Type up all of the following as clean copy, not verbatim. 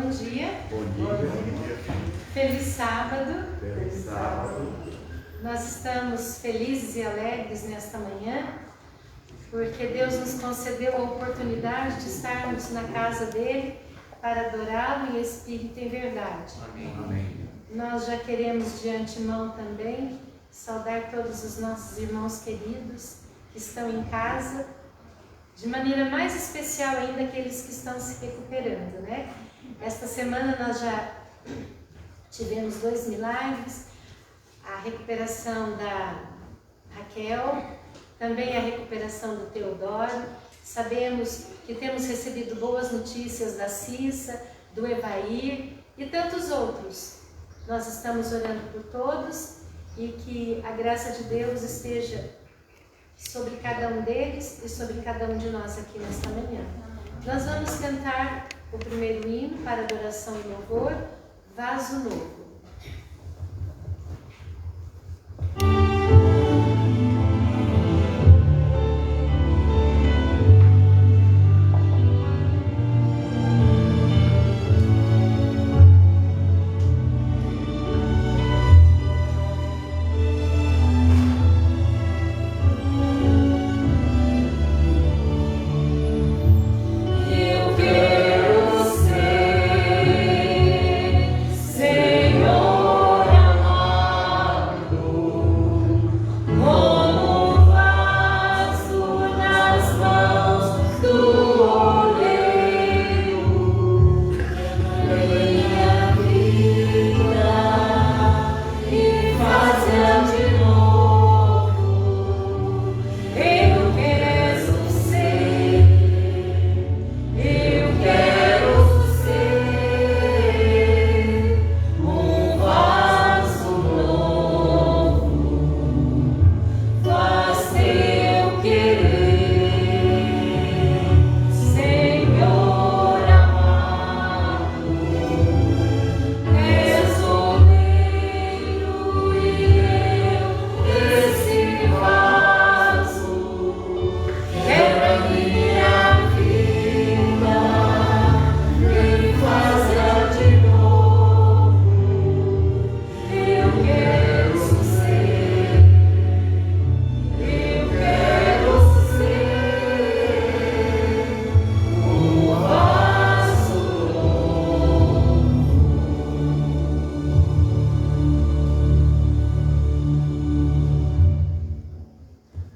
Bom dia. Bom dia. Feliz sábado. Feliz sábado. Nós estamos felizes e alegres nesta manhã, porque Deus nos concedeu a oportunidade de estarmos na casa dele para adorá-lo em espírito e em verdade. Amém. Nós já queremos de antemão também saudar todos os nossos irmãos queridos que estão em casa, de maneira mais especial ainda aqueles que estão se recuperando, né? Esta semana nós já tivemos 2 milagres, a recuperação da Raquel, também a recuperação do Teodoro. Sabemos que temos recebido boas notícias da Cissa, do Evair e tantos outros. Nós estamos orando por todos e que a graça de Deus esteja sobre cada um deles e sobre cada um de nós aqui nesta manhã. Nós vamos cantar o primeiro hino para adoração e louvor, Vaso Novo.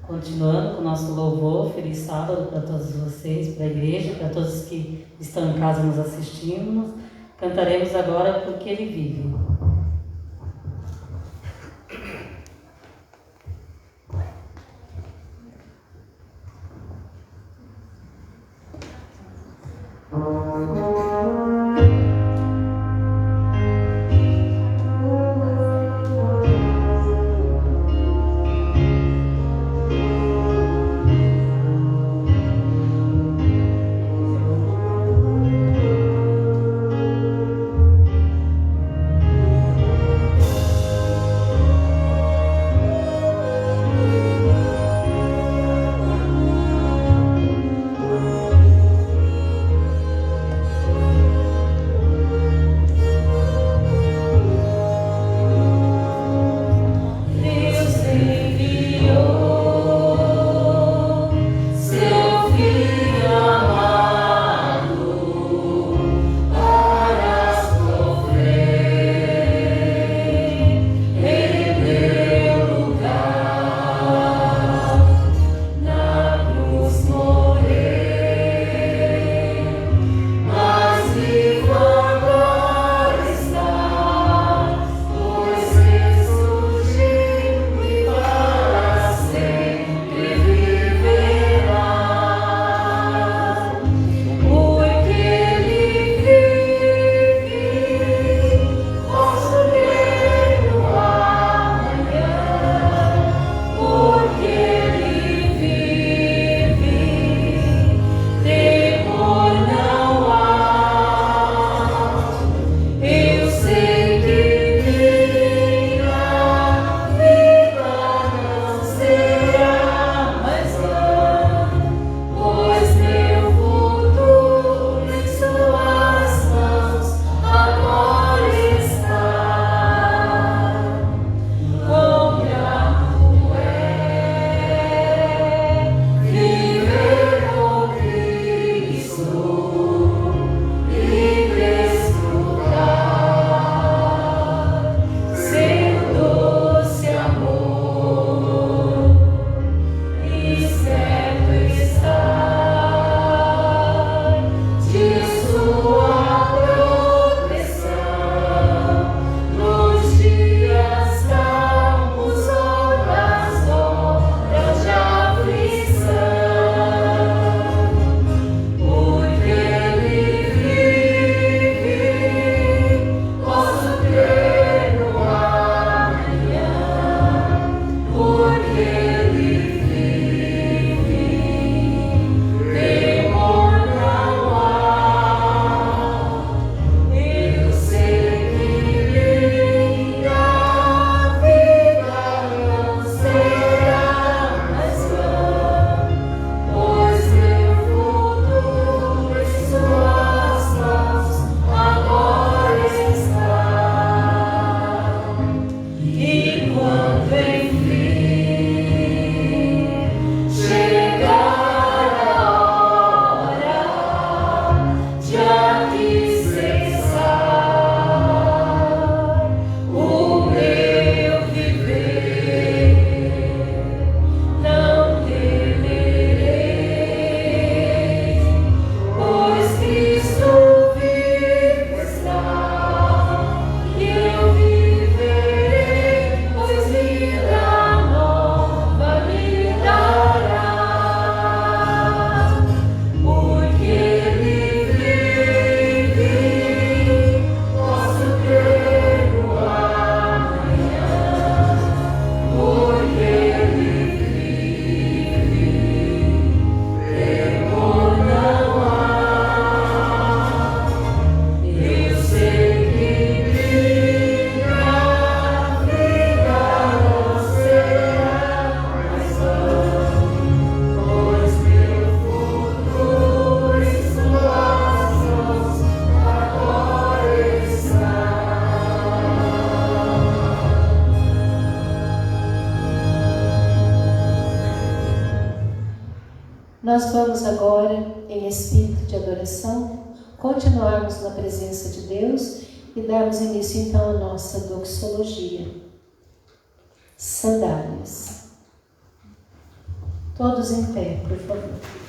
Continuando com o nosso louvor, feliz sábado para todos vocês, para a igreja, para todos que estão em casa nos assistindo. Cantaremos agora Porque Ele Vive. Nós vamos agora, em espírito de adoração, continuarmos na presença de Deus e darmos início então à nossa doxologia. Sandálias. Todos em pé, por favor.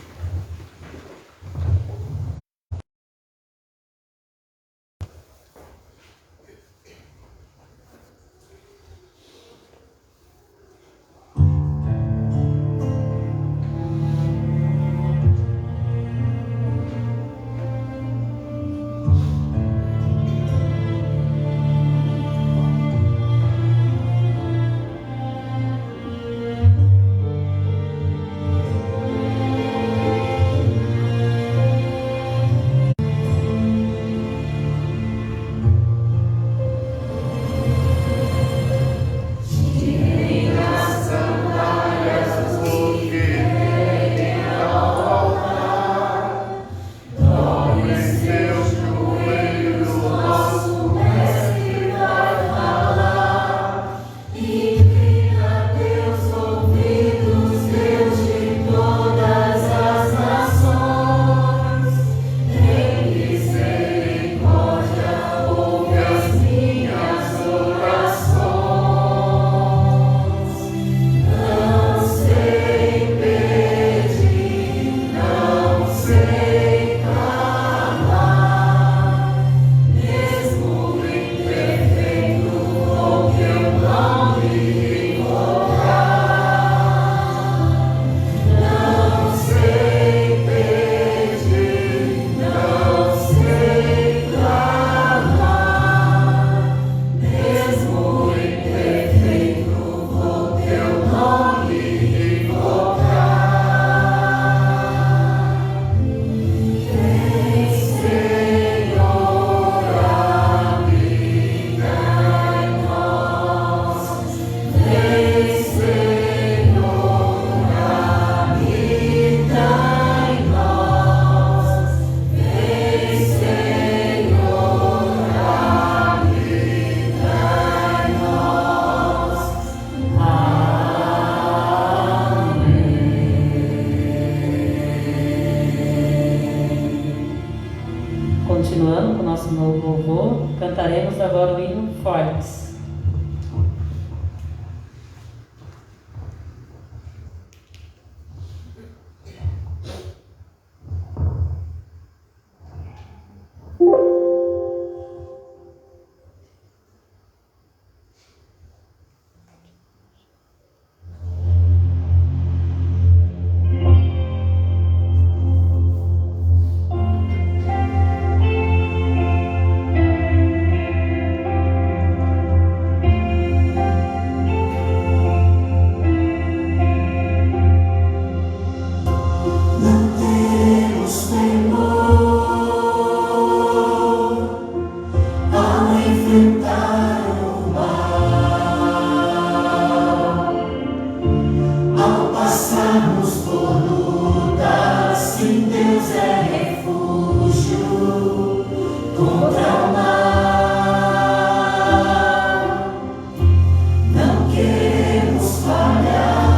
Continuando com o nosso novo louvor, cantaremos agora o hino Fortes. Queremos falhar.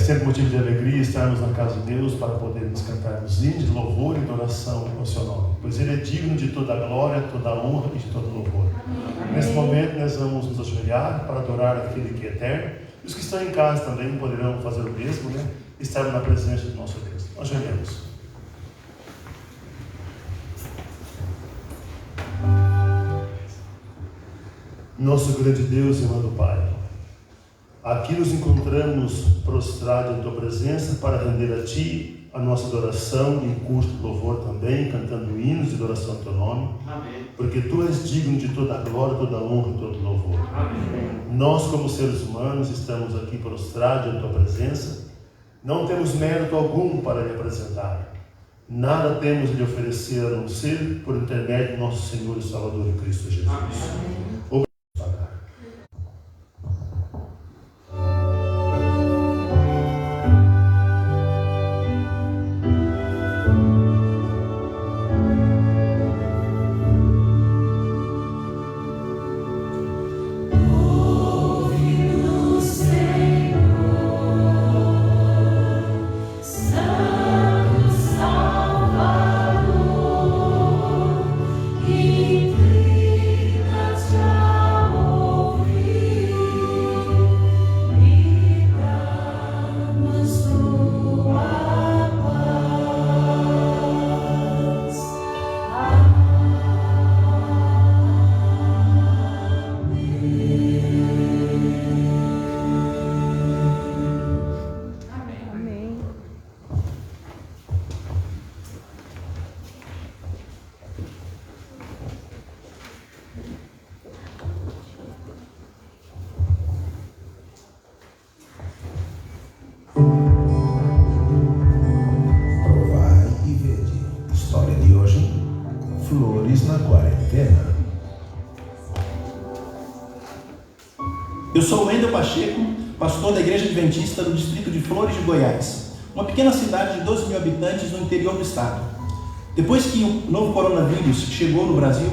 sempre motivo de alegria estarmos na casa de Deus para podermos cantarmos hinos de louvor e de oração ao seu nome, pois Ele é digno de toda a glória, toda a honra e de todo louvor. Nesse momento nós vamos nos ajoelhar para adorar aquele que é eterno, e os que estão em casa também poderão fazer o mesmo, né? Estar na presença do nosso Deus. Ajoelhemos. Nosso grande Deus e amado Pai, aqui nos encontramos prostrados em Tua presença para render a Ti a nossa adoração e em curso de louvor também, cantando hinos de adoração ao Teu nome. Amém. Porque Tu és digno de toda a glória, toda a honra e todo louvor. Amém. Nós, como seres humanos, estamos aqui prostrados em Tua presença. Não temos mérito algum para lhe apresentar. Nada temos de lhe oferecer a não ser por intermédio do nosso Senhor e Salvador em Cristo Jesus. Amém. Eu sou o Wendel Pacheco, pastor da Igreja Adventista do distrito de Flores de Goiás, uma pequena cidade de 12 mil habitantes no interior do estado. Depois que o novo coronavírus chegou no Brasil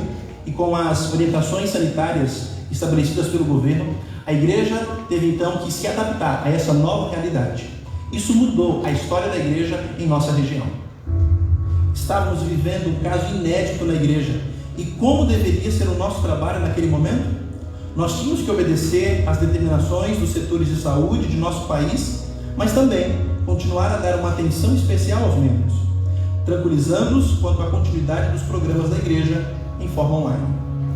e com as orientações sanitárias estabelecidas pelo governo, a igreja teve então que se adaptar a essa nova realidade. Isso mudou a história da igreja em nossa região. Estávamos vivendo um caso inédito na igreja. E como deveria ser o nosso trabalho naquele momento? Nós tínhamos que obedecer às determinações dos setores de saúde de nosso país, mas também continuar a dar uma atenção especial aos membros, tranquilizando-os quanto à continuidade dos programas da igreja em forma online.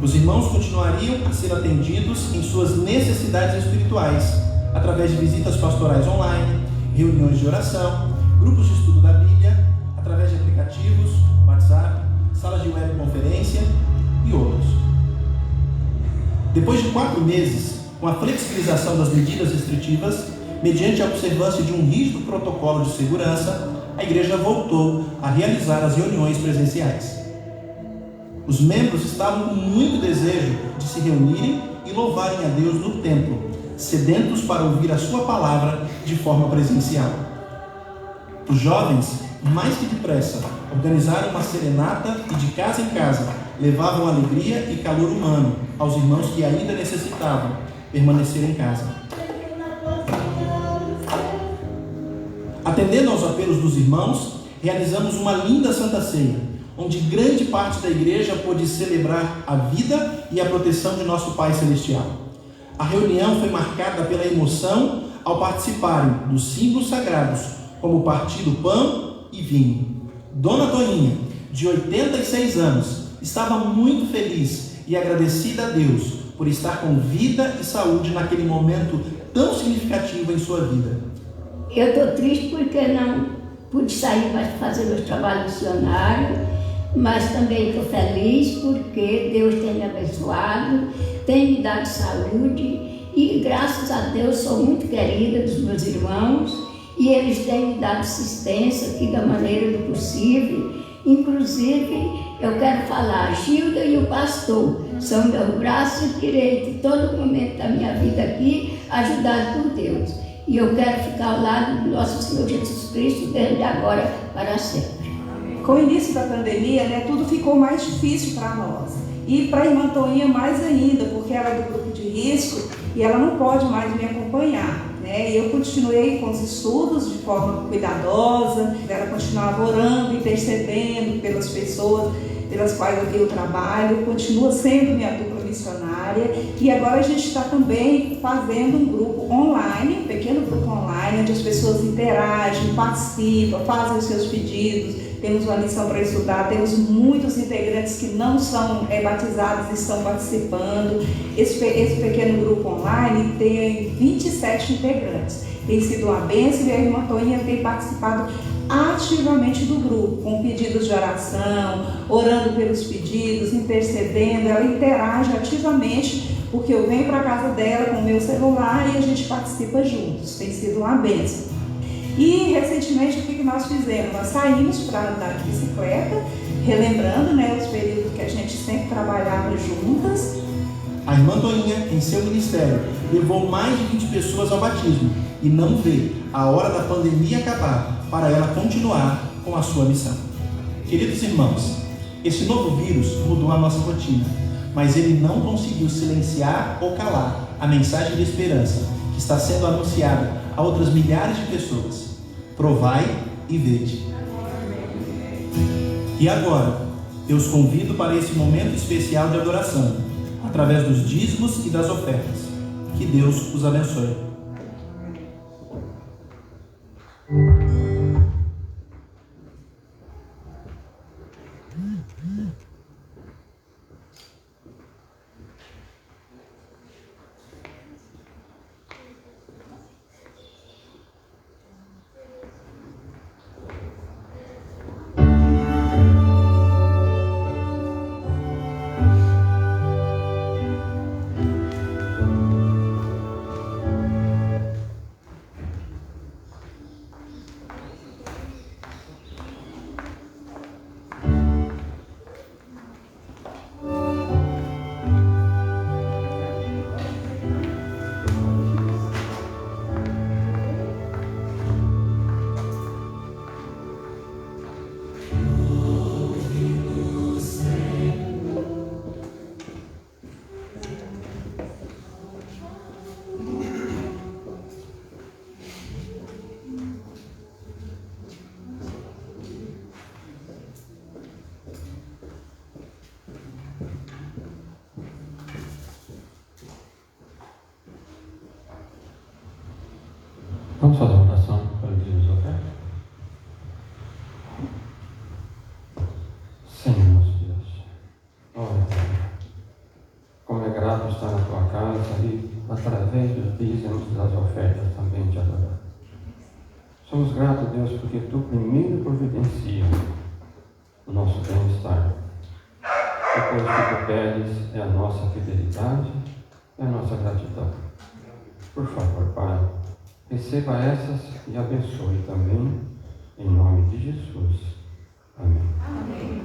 Os irmãos continuariam a ser atendidos em suas necessidades espirituais, através de visitas pastorais online, reuniões de oração, grupos de estudo da Bíblia, através de aplicativos, WhatsApp, salas de webconferência e outros. Depois de 4 meses, com a flexibilização das medidas restritivas, mediante a observância de um rígido protocolo de segurança, a igreja voltou a realizar as reuniões presenciais. Os membros estavam com muito desejo de se reunirem e louvarem a Deus no templo, sedentos para ouvir a sua palavra de forma presencial. Os jovens, mais que depressa, organizaram uma serenata e de casa em casa levavam alegria e calor humano aos irmãos que ainda necessitavam permanecer em casa. Atendendo aos apelos dos irmãos, realizamos uma linda Santa Ceia, onde grande parte da igreja pôde celebrar a vida e a proteção de nosso Pai Celestial. A reunião foi marcada pela emoção ao participarem dos símbolos sagrados, como partir do pão e vinho. Dona Toninha, de 86 anos, estava muito feliz e agradecida a Deus por estar com vida e saúde naquele momento tão significativo em sua vida. Eu estou triste porque não pude sair para fazer meu trabalho missionário, mas também estou feliz porque Deus tem me abençoado, tem me dado saúde e graças a Deus sou muito querida dos meus irmãos e eles têm me dado assistência aqui da maneira do possível. Inclusive, eu quero falar, a Gilda e o pastor são meu braço direito, todo momento da minha vida aqui, ajudado por Deus. E eu quero ficar ao lado do nosso Senhor Jesus Cristo, desde agora para sempre. Com o início da pandemia, tudo ficou mais difícil para nós. E para a irmã Toninha mais ainda, porque ela é do grupo de risco e ela não pode mais me acompanhar. né? E eu continuei com os estudos de forma cuidadosa, ela continuava orando, intercedendo pelas pessoas pelas quais eu trabalho, continua sendo minha dupla missionária, e agora a gente está também fazendo um grupo online, um pequeno grupo online, onde as pessoas interagem, participam, fazem os seus pedidos, temos uma lição para estudar, temos muitos integrantes que não são batizados e estão participando. Esse pequeno grupo online tem 27 integrantes, tem sido uma bênção, e a irmã Toinha tem participado ativamente do grupo, com pedidos de oração, orando pelos pedidos, intercedendo. Ela interage ativamente, porque eu venho para a casa dela com o meu celular e a gente participa juntos. Tem sido uma bênção. E recentemente o que nós fizemos? Nós saímos para andar de bicicleta, relembrando, né, os períodos que a gente sempre trabalhava juntas. A irmã Toinha, em seu ministério, levou mais de 20 pessoas ao batismo e não vê a hora da pandemia acabar para ela continuar com a sua missão. Queridos irmãos, esse novo vírus mudou a nossa rotina, mas ele não conseguiu silenciar ou calar a mensagem de esperança que está sendo anunciada a outras milhares de pessoas. Provai e vede. E agora, eu os convido para esse momento especial de adoração, através dos dízimos e das ofertas. Que Deus os abençoe. Vamos fazer uma oração para Deus, ok? Senhor nosso Deus, olha, como é grato estar na tua casa e através dos dízimos e das ofertas também te adorar. Somos gratos, Deus, porque tu primeiro providencia o nosso bem-estar. Depois que tu pedes é a nossa fidelidade e a nossa gratidão. Por favor, Pai, receba essas e abençoe também, em nome de Jesus. Amém. Amém.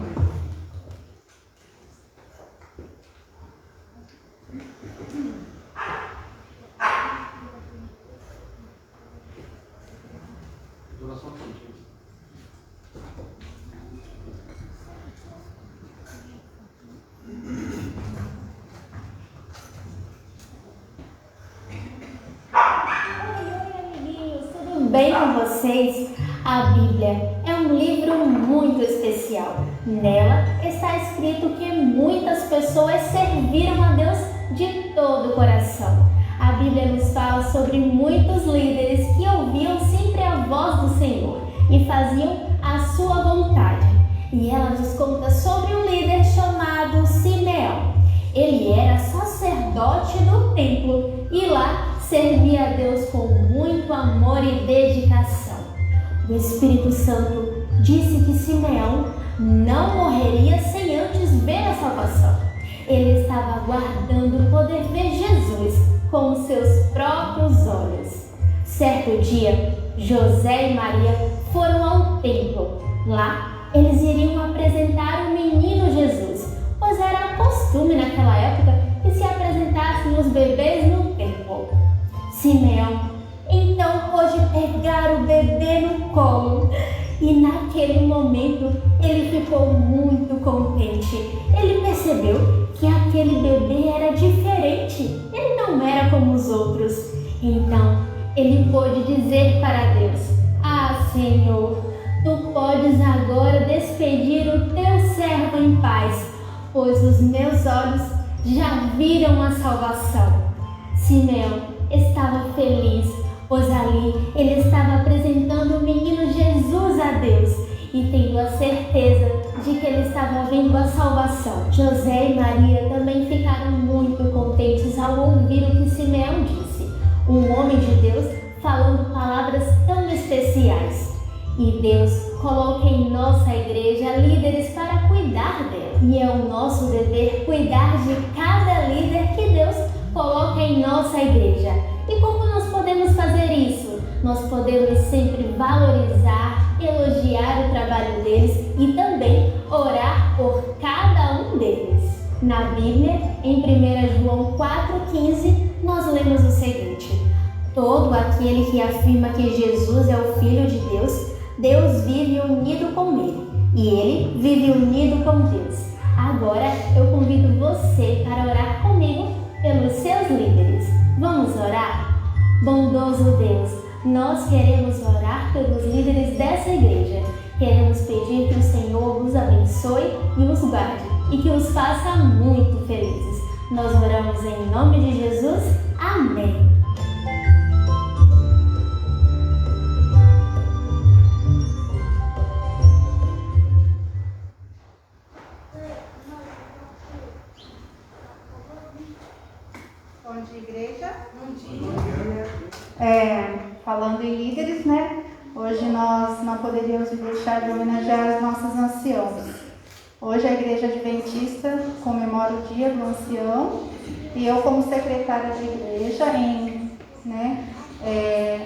Bem com vocês, a Bíblia é um livro muito especial. Nela está escrito que muitas pessoas serviram a Deus de todo o coração. A Bíblia nos fala sobre muitos líderes que ouviam sempre a voz do Senhor e faziam a sua vontade. E ela nos conta sobre um líder chamado Simeão. Ele era sacerdote do templo e lá servia a Deus com muito amor e dedicação. O Espírito Santo disse que Simeão não morreria sem antes ver a salvação. Ele estava aguardando poder ver Jesus com os seus próprios olhos. Certo dia, José e Maria foram ao templo. Lá, eles iriam apresentar o menino Jesus, pois era costume naquela época que se apresentassem os bebês no templo. Simeão então pôde pegar o bebê no colo e naquele momento ele ficou muito contente. Ele percebeu que aquele bebê era diferente, ele não era como os outros. Então ele pôde dizer para Deus: Ah, Senhor, tu podes agora despedir o teu servo em paz, pois os meus olhos já viram a salvação. Simeão estava feliz, pois ali ele estava apresentando o menino Jesus a Deus e tendo a certeza de que ele estava vendo a salvação. José e Maria também ficaram muito contentes ao ouvir o que Simeão disse. Um homem de Deus falando palavras tão especiais. E Deus coloca em nossa igreja líderes para cuidar dela. E é o nosso dever cuidar de cada líder que Deus coloca em nossa igreja. E como nós podemos fazer isso? Nós podemos sempre valorizar, elogiar o trabalho deles e também orar por cada um deles. Na Bíblia, em 1 João 4,15, nós lemos o seguinte: todo aquele que afirma que Jesus é o Filho de Deus, Deus vive unido com ele e ele vive unido com Deus. Agora eu convido você para orar comigo pelos seus líderes. Vamos orar? Bondoso Deus, nós queremos orar pelos líderes dessa igreja. Queremos pedir que o Senhor os abençoe e os guarde e que os faça muito felizes. Nós oramos em nome de Jesus. Amém. Bom dia, igreja. Bom dia. Falando em líderes, né? Hoje nós não poderíamos deixar de homenagear os nossos anciãos. Hoje a Igreja Adventista comemora o Dia do Ancião e eu, como secretária da igreja,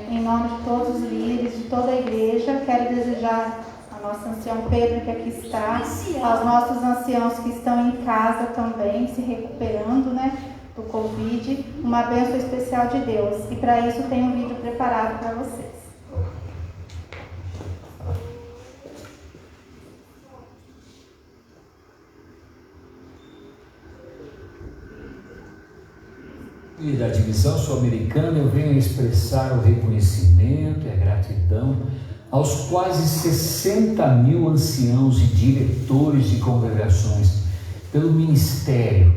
em nome de todos os líderes, de toda a igreja, quero desejar ao nosso ancião Pedro, que aqui está, aos nossos anciãos que estão em casa também, se recuperando, do Covid, uma bênção especial de Deus. E para isso tem um vídeo preparado para vocês. E da divisão sul-americana eu venho expressar o reconhecimento e a gratidão aos quase 60 mil anciãos e diretores de congregações pelo ministério,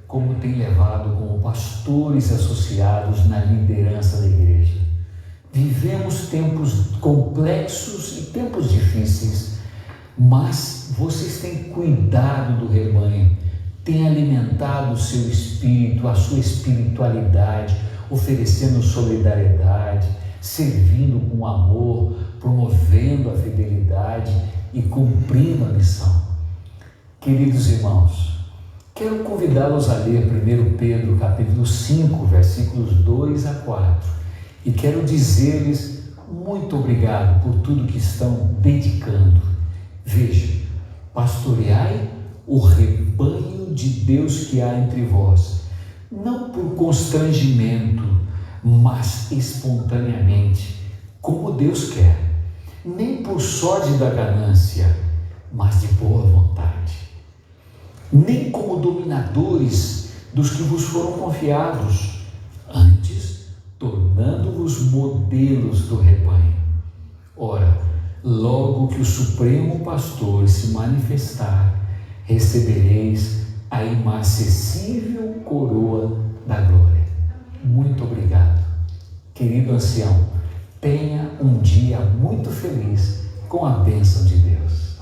como tem levado como pastores associados na liderança da igreja. Vivemos tempos complexos e tempos difíceis, mas vocês têm cuidado do rebanho, têm alimentado o seu espírito, a sua espiritualidade, oferecendo solidariedade, servindo com amor, promovendo a fidelidade e cumprindo a missão. Queridos irmãos, quero convidá-los a ler 1 Pedro, capítulo 5, versículos 2 a 4. E quero dizer-lhes muito obrigado por tudo que estão dedicando. Veja, pastoreai o rebanho de Deus que há entre vós, não por constrangimento, mas espontaneamente, como Deus quer, nem por sorte da ganância, mas de boa vontade, nem como dominadores dos que vos foram confiados, antes tornando-vos modelos do rebanho. Ora, logo que o Supremo Pastor se manifestar, recebereis a inacessível coroa da glória. Muito obrigado. Querido ancião, tenha um dia muito feliz com a bênção de Deus.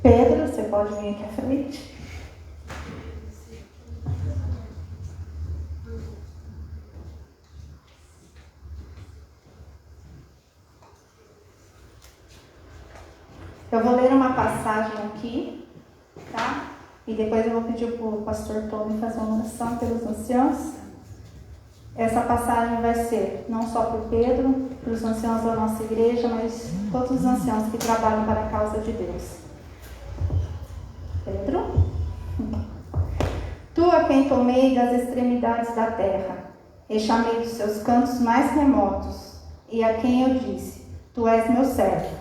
Pedro, você pode vir aqui à frente. Eu vou ler uma passagem aqui, tá? E depois eu vou pedir para o pastor Tony fazer uma oração pelos anciãos. Essa passagem vai ser não só para o Pedro, para os anciãos da nossa igreja, mas todos os anciãos que trabalham para a causa de Deus. Pedro? Tu a quem tomei das extremidades da terra, e chamei dos seus cantos mais remotos, e a quem eu disse, tu és meu servo.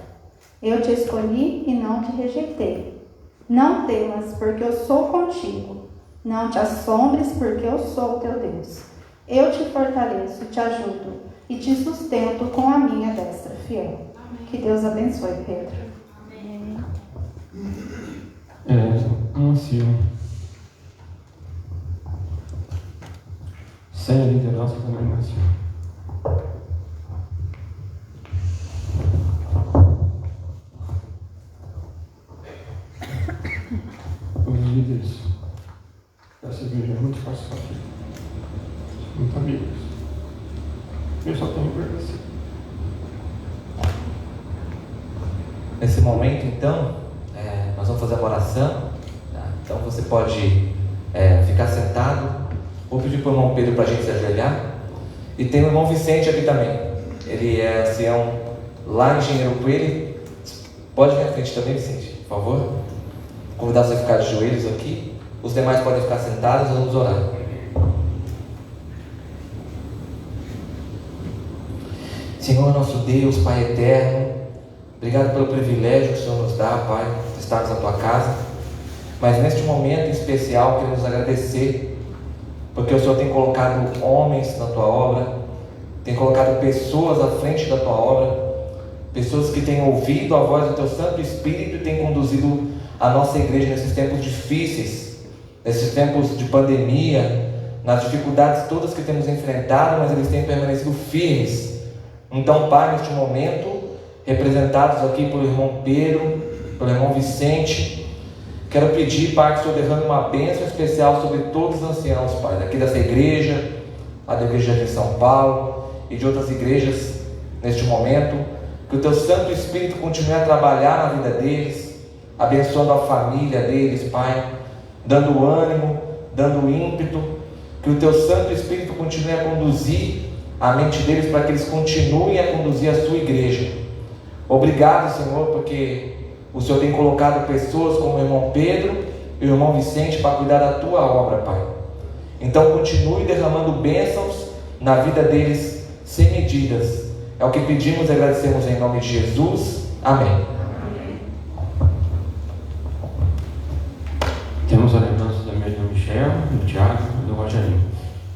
Eu te escolhi e não te rejeitei. Não temas, porque eu sou contigo. Não te assombres, porque eu sou o teu Deus. Eu te fortaleço, te ajudo e te sustento com a minha destra fiel. Que Deus abençoe, Pedro. Um ancião sem a liderança também não é ancião. Os líderes dessa igreja é muito participativo, muito amigos. Eu só tenho que agradecer. Nesse momento, então, nós vamos fazer uma oração. Tá? Então você pode ficar sentado. Vou pedir para o irmão Pedro para a gente se ajoelhar. E tem o irmão Vicente aqui também. Ele é ancião lá em Engenheiro Coelho. Pode vir à frente também, Vicente, por favor. Vou convidar você a ficar de joelhos aqui. Os demais podem ficar sentados, vamos orar. Senhor, nosso Deus, Pai eterno, obrigado pelo privilégio que o Senhor nos dá, Pai, de estarmos na Tua casa. Mas neste momento em especial, queremos agradecer, porque o Senhor tem colocado homens na Tua obra, tem colocado pessoas à frente da Tua obra, pessoas que têm ouvido a voz do Teu Santo Espírito e têm conduzido a nossa igreja nesses tempos difíceis, nesses tempos de pandemia, nas dificuldades todas que temos enfrentado, mas eles têm permanecido firmes. Então, Pai, neste momento, representados aqui pelo irmão Pedro, pelo irmão Vicente, quero pedir, Pai, que o Senhor derrame uma bênção especial sobre todos os anciãos, Pai, daqui dessa igreja, a da igreja de São Paulo e de outras igrejas neste momento, que o Teu Santo Espírito continue a trabalhar na vida deles, abençoando a família deles, Pai, dando ânimo, dando ímpeto, que o Teu Santo Espírito continue a conduzir a mente deles para que eles continuem a conduzir a Sua igreja. Obrigado, Senhor, porque o Senhor tem colocado pessoas como o irmão Pedro e o irmão Vicente para cuidar da Tua obra, Pai. Então continue derramando bênçãos na vida deles sem medidas. É o que pedimos e agradecemos em nome de Jesus. Amém. Temos a lembrança também do Michel, do Tiago e do Rogerinho.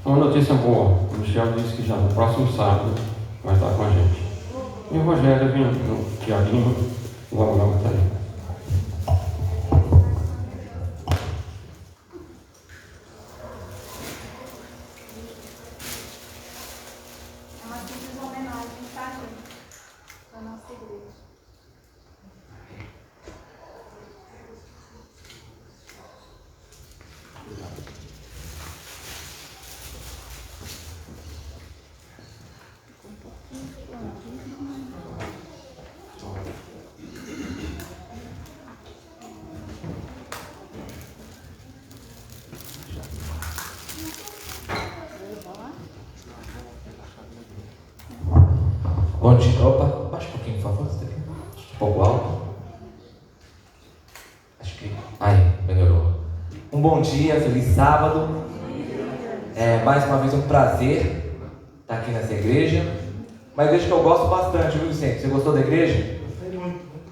Uma notícia boa: o Michel disse que já no próximo sábado vai estar com a gente. E o Rogério vem, o Tiaguinho, logo está aí. É uma simples homenagem, tá, gente? Da nossa igreja. Bom dia. Opa, baixa um pouquinho, por favor. Um pouco alto. Acho que. Aí, melhorou. Um bom dia, feliz sábado. Mais uma vez um prazer estar aqui nessa igreja. Uma igreja que eu gosto bastante, viu, Vicente? Você gostou da igreja?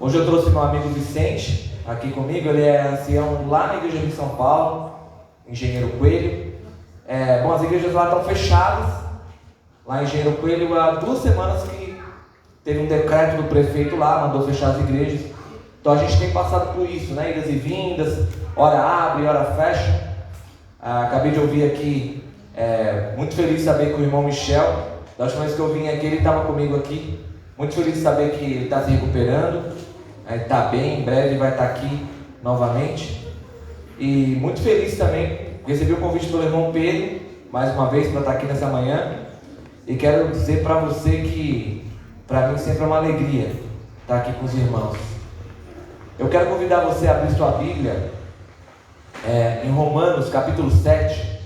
Hoje eu trouxe meu amigo Vicente aqui comigo. Ele é ancião lá na igreja de São Paulo, Engenheiro Coelho. Bom, as igrejas lá estão fechadas. Lá em Engenheiro Coelho, há 2 semanas que teve um decreto do prefeito lá, mandou fechar as igrejas. Então a gente tem passado por isso, né? Idas e vindas, hora abre, hora fecha. Acabei de ouvir aqui, muito feliz de saber que o irmão Michel, da última vez que eu vim aqui, ele estava comigo aqui. Muito feliz de saber que ele está se recuperando, está bem, em breve vai estar aqui novamente. E muito feliz também, recebi o convite pelo irmão Pedro, mais uma vez, para estar aqui nessa manhã. E quero dizer para você que, para mim, sempre é uma alegria estar aqui com os irmãos. Eu quero convidar você a abrir sua Bíblia em Romanos, capítulo 7.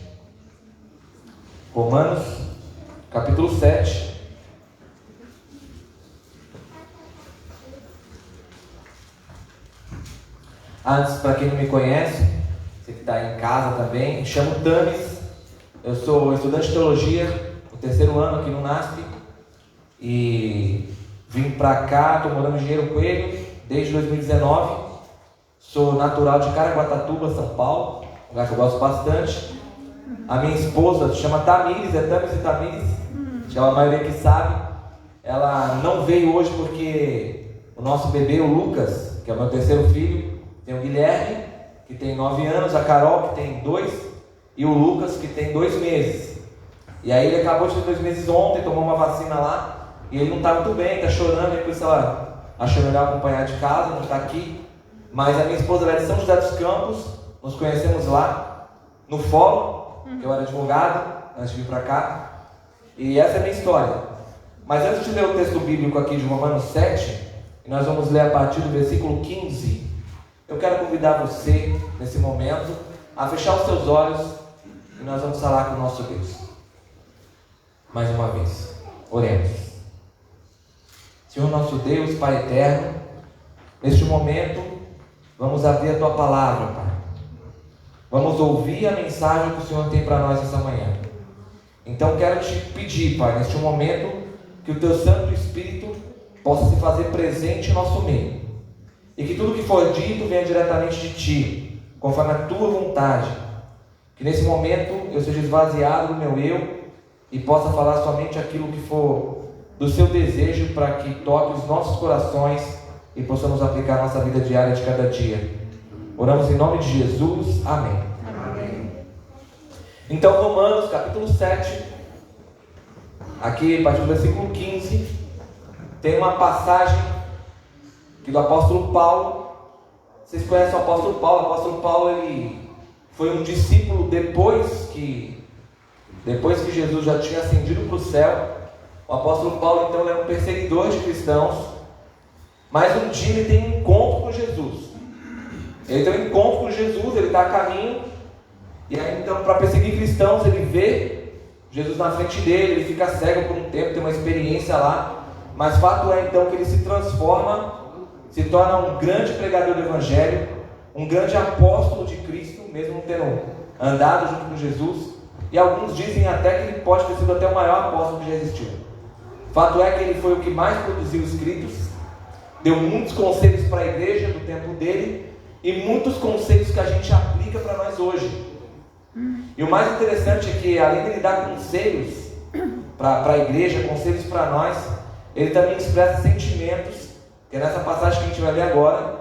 Romanos, capítulo 7. Antes, para quem não me conhece, você que está em casa também, me chamo Tamis. Eu sou estudante de teologia, no 3º ano aqui no NASP, e vim para cá, estou morando em Engenheiro Coelho desde 2019, sou natural de Caraguatatuba, São Paulo, lugar que eu gosto bastante. A minha esposa se chama Tamires, é Tamis e Tamires, acho que a maioria que sabe. Ela não veio hoje porque o nosso bebê, o Lucas, que é o meu terceiro filho, tem o Guilherme, que tem 9 anos, a Carol, que tem 2, e o Lucas, que tem 2 meses. E aí ele acabou de ter 2 meses ontem, tomou uma vacina lá, e ele não está muito bem, está chorando, e por isso ela achou melhor acompanhar de casa, não está aqui. Mas a minha esposa é de São José dos Campos, nos conhecemos lá, no fórum, que eu era advogado, antes de vir para cá. E essa é a minha história. Mas antes de ler o texto bíblico aqui de Romanos 7, e nós vamos ler a partir do versículo 15, eu quero convidar você, nesse momento, a fechar os seus olhos, e nós vamos falar com o nosso Deus. Mais uma vez, oremos. Senhor nosso Deus, Pai eterno, neste momento, vamos abrir a Tua palavra, Pai. Vamos ouvir a mensagem que o Senhor tem para nós essa manhã. Então quero te pedir, Pai, neste momento, que o Teu Santo Espírito possa se fazer presente em nosso meio. E que tudo que for dito venha diretamente de Ti, conforme a Tua vontade. Que nesse momento eu seja esvaziado do meu eu e possa falar somente aquilo que for do Seu desejo, para que toque os nossos corações e possamos aplicar a nossa vida diária de cada dia. Oramos em nome de Jesus. Amém. Amém. Então, Romanos, capítulo 7, aqui a partir do versículo 15, tem uma passagem que do apóstolo Paulo. Vocês conhecem o apóstolo Paulo? O apóstolo Paulo, ele foi um discípulo depois que Jesus já tinha ascendido para o céu. O apóstolo Paulo, então, ele era um perseguidor de cristãos. Mas um dia ele tem um encontro com Jesus. Ele tem um encontro com Jesus, ele está a caminho. E aí, então, para perseguir cristãos, ele vê Jesus na frente dele, ele fica cego por um tempo, tem uma experiência lá. Mas fato é, então, que ele se transforma, se torna um grande pregador do Evangelho, um grande apóstolo de Cristo, mesmo tendo andado junto com Jesus. E alguns dizem até que ele pode ter sido até o maior apóstolo que já existiu. Fato é que ele foi o que mais produziu escritos, deu muitos conselhos para a igreja do tempo dele, e muitos conselhos que a gente aplica para nós hoje. E o mais interessante é que, além de ele dar conselhos para a igreja, conselhos para nós, ele também expressa sentimentos, que é nessa passagem que a gente vai ler agora.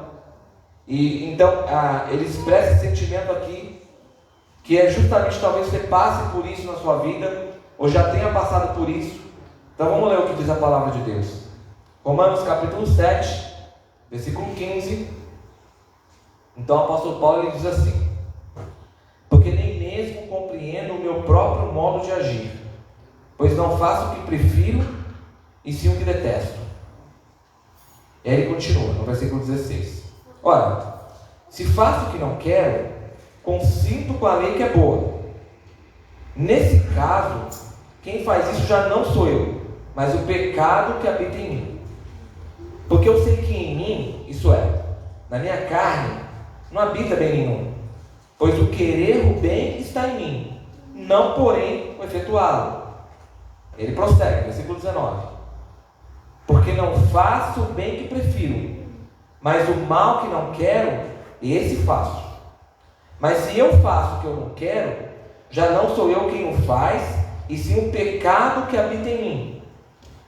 E então ele expressa esse sentimento aqui, que é justamente talvez você passe por isso na sua vida, ou já tenha passado por isso. Então vamos ler o que diz a palavra de Deus. Romanos capítulo 7, versículo 15. Então o apóstolo Paulo ele diz assim: porque nem mesmo compreendo o meu próprio modo de agir, pois não faço o que prefiro, e sim o que detesto. E aí ele continua no versículo 16: ora, se faço o que não quero, consinto com a lei que é boa. Nesse caso, quem faz isso já não sou eu, mas o pecado que habita em mim. Porque eu sei que em mim, isso é, na minha carne, não habita bem nenhum, pois o querer o bem está em mim, não porém o efetuá-lo. Ele prossegue, versículo 19: porque não faço o bem que prefiro, mas o mal que não quero, esse faço. Mas se eu faço o que eu não quero, já não sou eu quem o faz, e sim o pecado que habita em mim.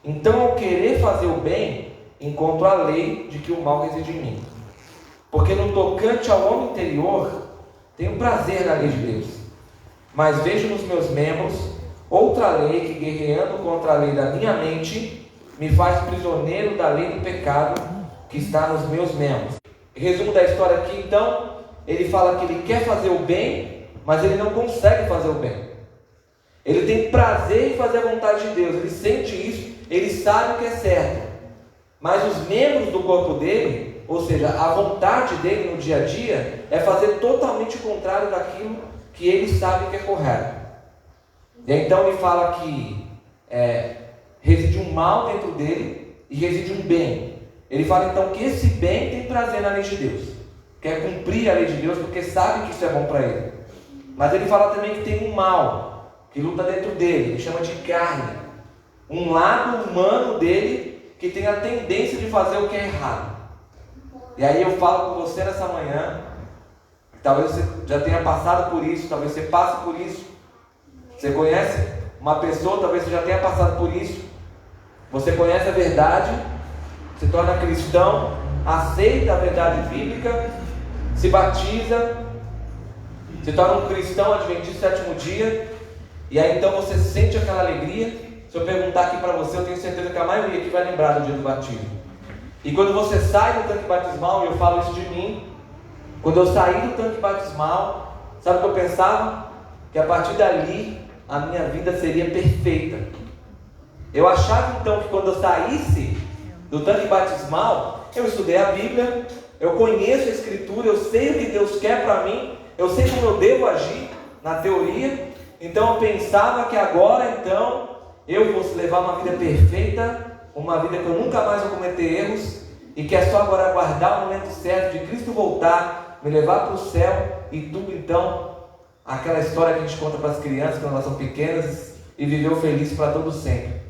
Então, ao querer fazer o bem, encontro a lei de que o mal reside em mim. Porque no tocante ao homem interior, tenho prazer na lei de Deus, mas vejo nos meus membros outra lei que, guerreando contra a lei da minha mente, me faz prisioneiro da lei do pecado que está nos meus membros. Resumo da história aqui, então, ele fala que ele quer fazer o bem, mas ele não consegue fazer o bem. Ele tem prazer em fazer a vontade de Deus, ele sente isso, ele sabe o que é certo. Mas os membros do corpo dele, ou seja, a vontade dele no dia a dia, é fazer totalmente o contrário daquilo que ele sabe que é correto. E então ele fala que reside um mal dentro dele e reside um bem. Ele fala então que esse bem tem prazer na lei de Deus, quer cumprir a lei de Deus porque sabe que isso é bom para ele. Mas ele fala também que tem um mal que luta dentro dele, ele chama de carne, um lado humano dele que tem a tendência de fazer o que é errado. E aí eu falo com você nessa manhã Talvez você já tenha passado por isso, talvez você passe por isso. Você conhece uma pessoa, talvez você já tenha passado por isso. Você conhece a verdade, se torna cristão, aceita a verdade bíblica, se batiza, se torna um cristão adventista do sétimo dia, e aí então você sente aquela alegria. Se eu perguntar aqui para você, eu tenho certeza que a maioria aqui vai lembrar do dia do batismo. E quando você sai do tanque batismal, e eu falo isso de mim, quando eu saí do tanque batismal, sabe o que eu pensava? Que a partir dali a minha vida seria perfeita. Eu achava então que quando eu saísse do tanque batismal, eu estudei a Bíblia, eu conheço a Escritura, eu sei o que Deus quer para mim, eu sei como eu devo agir na teoria. Então eu pensava que agora então eu fosse levar uma vida perfeita, uma vida que eu nunca mais vou cometer erros, e que é só agora aguardar o momento certo de Cristo voltar, me levar para o céu, e tudo então, aquela história que a gente conta para as crianças quando elas são pequenas, e viveu feliz para todo sempre.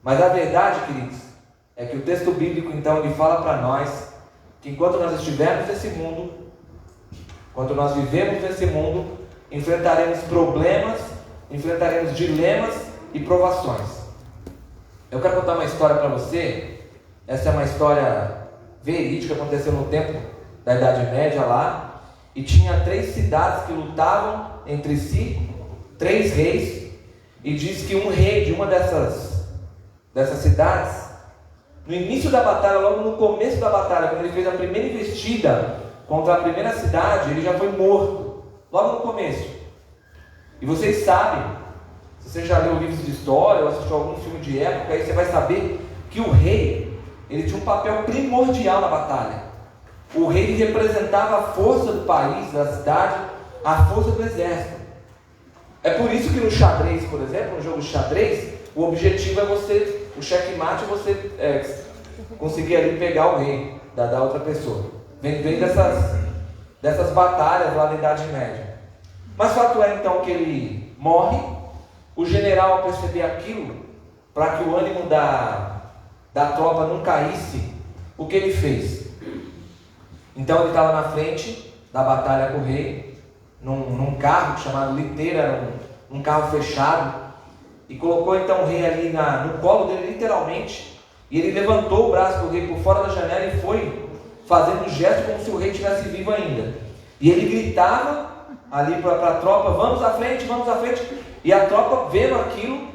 Mas a verdade, queridos, é que o texto bíblico então ele fala para nós que enquanto nós estivermos nesse mundo, enquanto nós vivemos nesse mundo, enfrentaremos problemas, enfrentaremos dilemas e provações. Eu quero contar uma história para você. Essa é uma história verídica, aconteceu no tempo da Idade Média lá, e tinha 3 cidades que lutavam entre si, 3 reis, e diz que um rei de uma dessas cidades, no início da batalha, logo no começo da batalha, quando ele fez a primeira investida contra a primeira cidade, ele já foi morto, logo no começo. E vocês sabem, se você já leu livros de história ou assistiu algum filme de época, aí você vai saber que o rei, ele tinha um papel primordial na batalha. O rei representava a força do país, da cidade, a força do exército. É por isso que no xadrez, por exemplo, no jogo de xadrez, o objetivo é você, o checkmate é você conseguir ali pegar o rei da outra pessoa. Vem dessas batalhas lá da Idade Média. Mas fato é então que ele morre. O general, ao perceber aquilo, para que o ânimo da tropa não caísse, o que ele fez? Então ele estava na frente da batalha com o rei, num carro chamado liteira, um carro fechado, e colocou então o rei ali no colo dele, literalmente, e ele levantou o braço para o rei por fora da janela e foi fazendo um gesto como se o rei estivesse vivo ainda. E ele gritava ali para a tropa: vamos à frente, vamos à frente. E a tropa, vendo aquilo,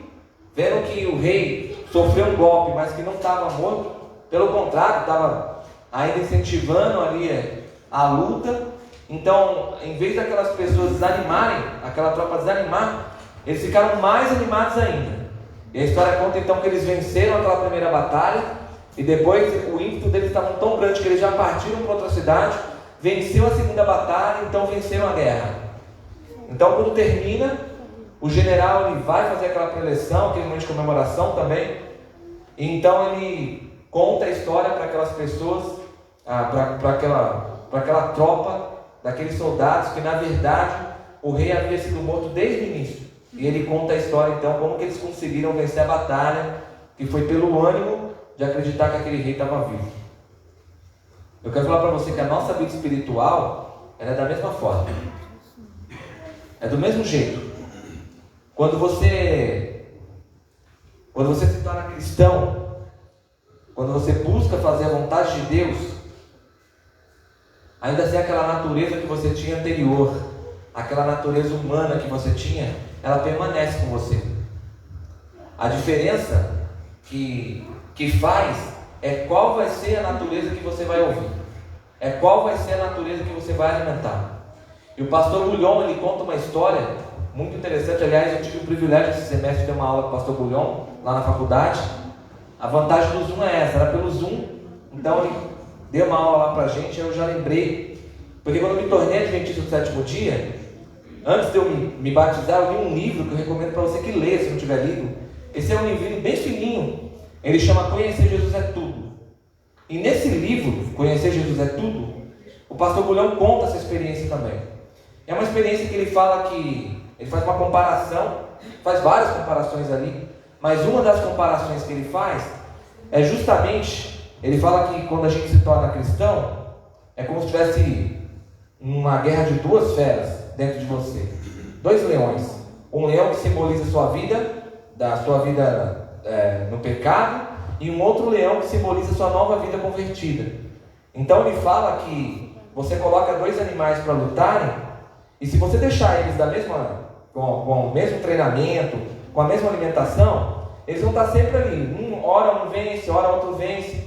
vendo que o rei sofreu um golpe, mas que não estava morto, pelo contrário, estava ainda incentivando ali a luta. Então, em vez daquelas pessoas desanimarem, aquela tropa desanimar, eles ficaram mais animados ainda. E a história conta então que eles venceram aquela primeira batalha, e depois o ímpeto deles estava tão grande que eles já partiram para outra cidade, venceu a segunda batalha, então venceram a guerra. Então, quando termina, o general ele vai fazer aquela preleção, aquele momento de comemoração também, e então ele conta a história para aquelas pessoas, para aquela tropa, daqueles soldados, que na verdade o rei havia sido morto desde o início. E ele conta a história então, como que eles conseguiram vencer a batalha, que foi pelo ânimo de acreditar que aquele rei estava vivo. Eu quero falar para você que a nossa vida espiritual, ela é da mesma forma. É do mesmo jeito. Quando você se torna cristão, quando você busca fazer a vontade de Deus, ainda assim aquela natureza que você tinha anterior, aquela natureza humana que você tinha, ela permanece com você. A diferença que faz é qual vai ser a natureza que você vai ouvir, é qual vai ser a natureza que você vai alimentar. E o pastor Bulhon, ele conta uma história muito interessante. Aliás, eu tive o privilégio esse semestre de ter uma aula com o pastor Bulhon lá na faculdade. A vantagem do Zoom é essa, era pelo Zoom. Então ele deu uma aula lá pra gente, eu já lembrei, porque quando eu me tornei adventista do sétimo dia, antes de eu me batizar, eu li um livro que eu recomendo para você que lê, se não tiver lido. Esse é um livrinho bem fininho, ele chama Conhecer Jesus é Tudo. E nesse livro, Conhecer Jesus é Tudo, o pastor Bulhão conta essa experiência também. É uma experiência que ele fala que, ele faz uma comparação, faz várias comparações ali, mas uma das comparações que ele faz é justamente, ele fala que quando a gente se torna cristão, é como se tivesse uma guerra de duas feras dentro de você. 2 leões. Um leão que simboliza a sua vida, no pecado, e um outro leão que simboliza a sua nova vida convertida. Então ele fala que você coloca 2 animais para lutarem, e se você deixar eles com o mesmo treinamento, com a mesma alimentação, eles vão estar sempre ali. Hora um vence, hora outro vence.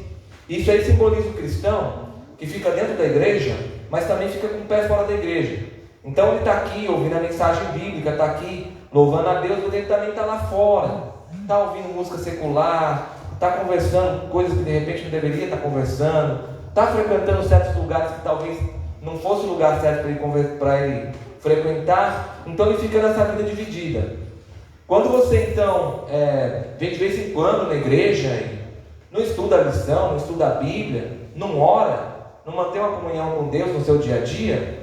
Isso aí simboliza o cristão que fica dentro da igreja, mas também fica com o pé fora da igreja. Então ele está aqui ouvindo a mensagem bíblica, está aqui louvando a Deus, mas ele também está lá fora. Está ouvindo música secular, está conversando coisas que de repente não deveria estar conversando, está frequentando certos lugares que talvez não fosse o lugar certo para ele frequentar. Então ele fica nessa vida dividida. Quando você então vem de vez em quando na igreja e não estuda a lição, não estuda a Bíblia, não ora, não mantém uma comunhão com Deus no seu dia a dia,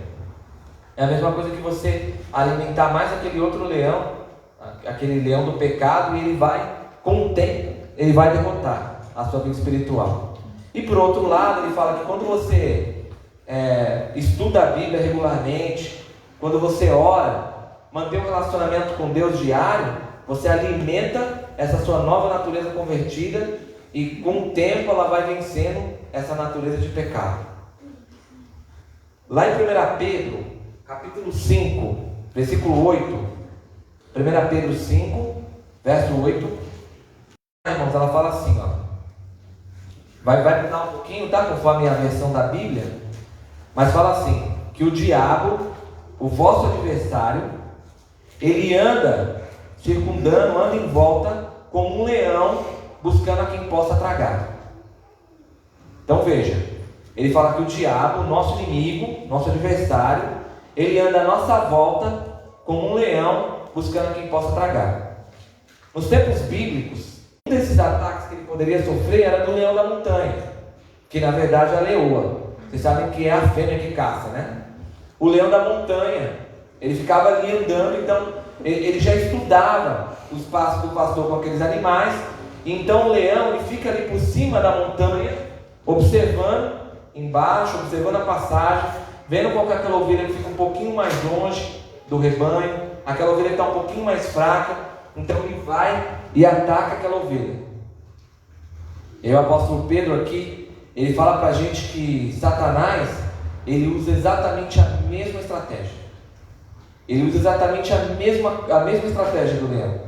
é a mesma coisa que você alimentar mais aquele outro leão, aquele leão do pecado, e ele vai, com o tempo, ele vai derrotar a sua vida espiritual. E por outro lado, ele fala que quando você estuda a Bíblia regularmente, quando você ora, mantém um relacionamento com Deus diário, você alimenta essa sua nova natureza convertida, e com o tempo ela vai vencendo essa natureza de pecado. Lá em 1 Pedro, capítulo 5, versículo 8, 1 Pedro 5, verso 8, irmãos, ela fala assim, ó, vai mudar um pouquinho, tá? Conforme a versão da Bíblia, mas fala assim, que o diabo, o vosso adversário, ele anda circundando, anda em volta como um leão, buscando a quem possa tragar. Então veja, ele fala que o diabo, nosso inimigo, nosso adversário, ele anda à nossa volta como um leão, buscando a quem possa tragar. Nos tempos bíblicos, um desses ataques que ele poderia sofrer era do leão da montanha, que na verdade é a leoa. Vocês sabem que é a fêmea que caça, né? O leão da montanha, ele ficava ali andando, então ele já estudava os passos do pastor com aqueles animais. Então o leão, ele fica ali por cima da montanha, observando embaixo, observando a passagem, vendo qual que é aquela ovelha que fica um pouquinho mais longe do rebanho, aquela ovelha que está um pouquinho mais fraca, então ele vai e ataca aquela ovelha. E o apóstolo Pedro aqui, ele fala para a gente que Satanás, ele usa exatamente a mesma estratégia. Ele usa exatamente a mesma estratégia do leão.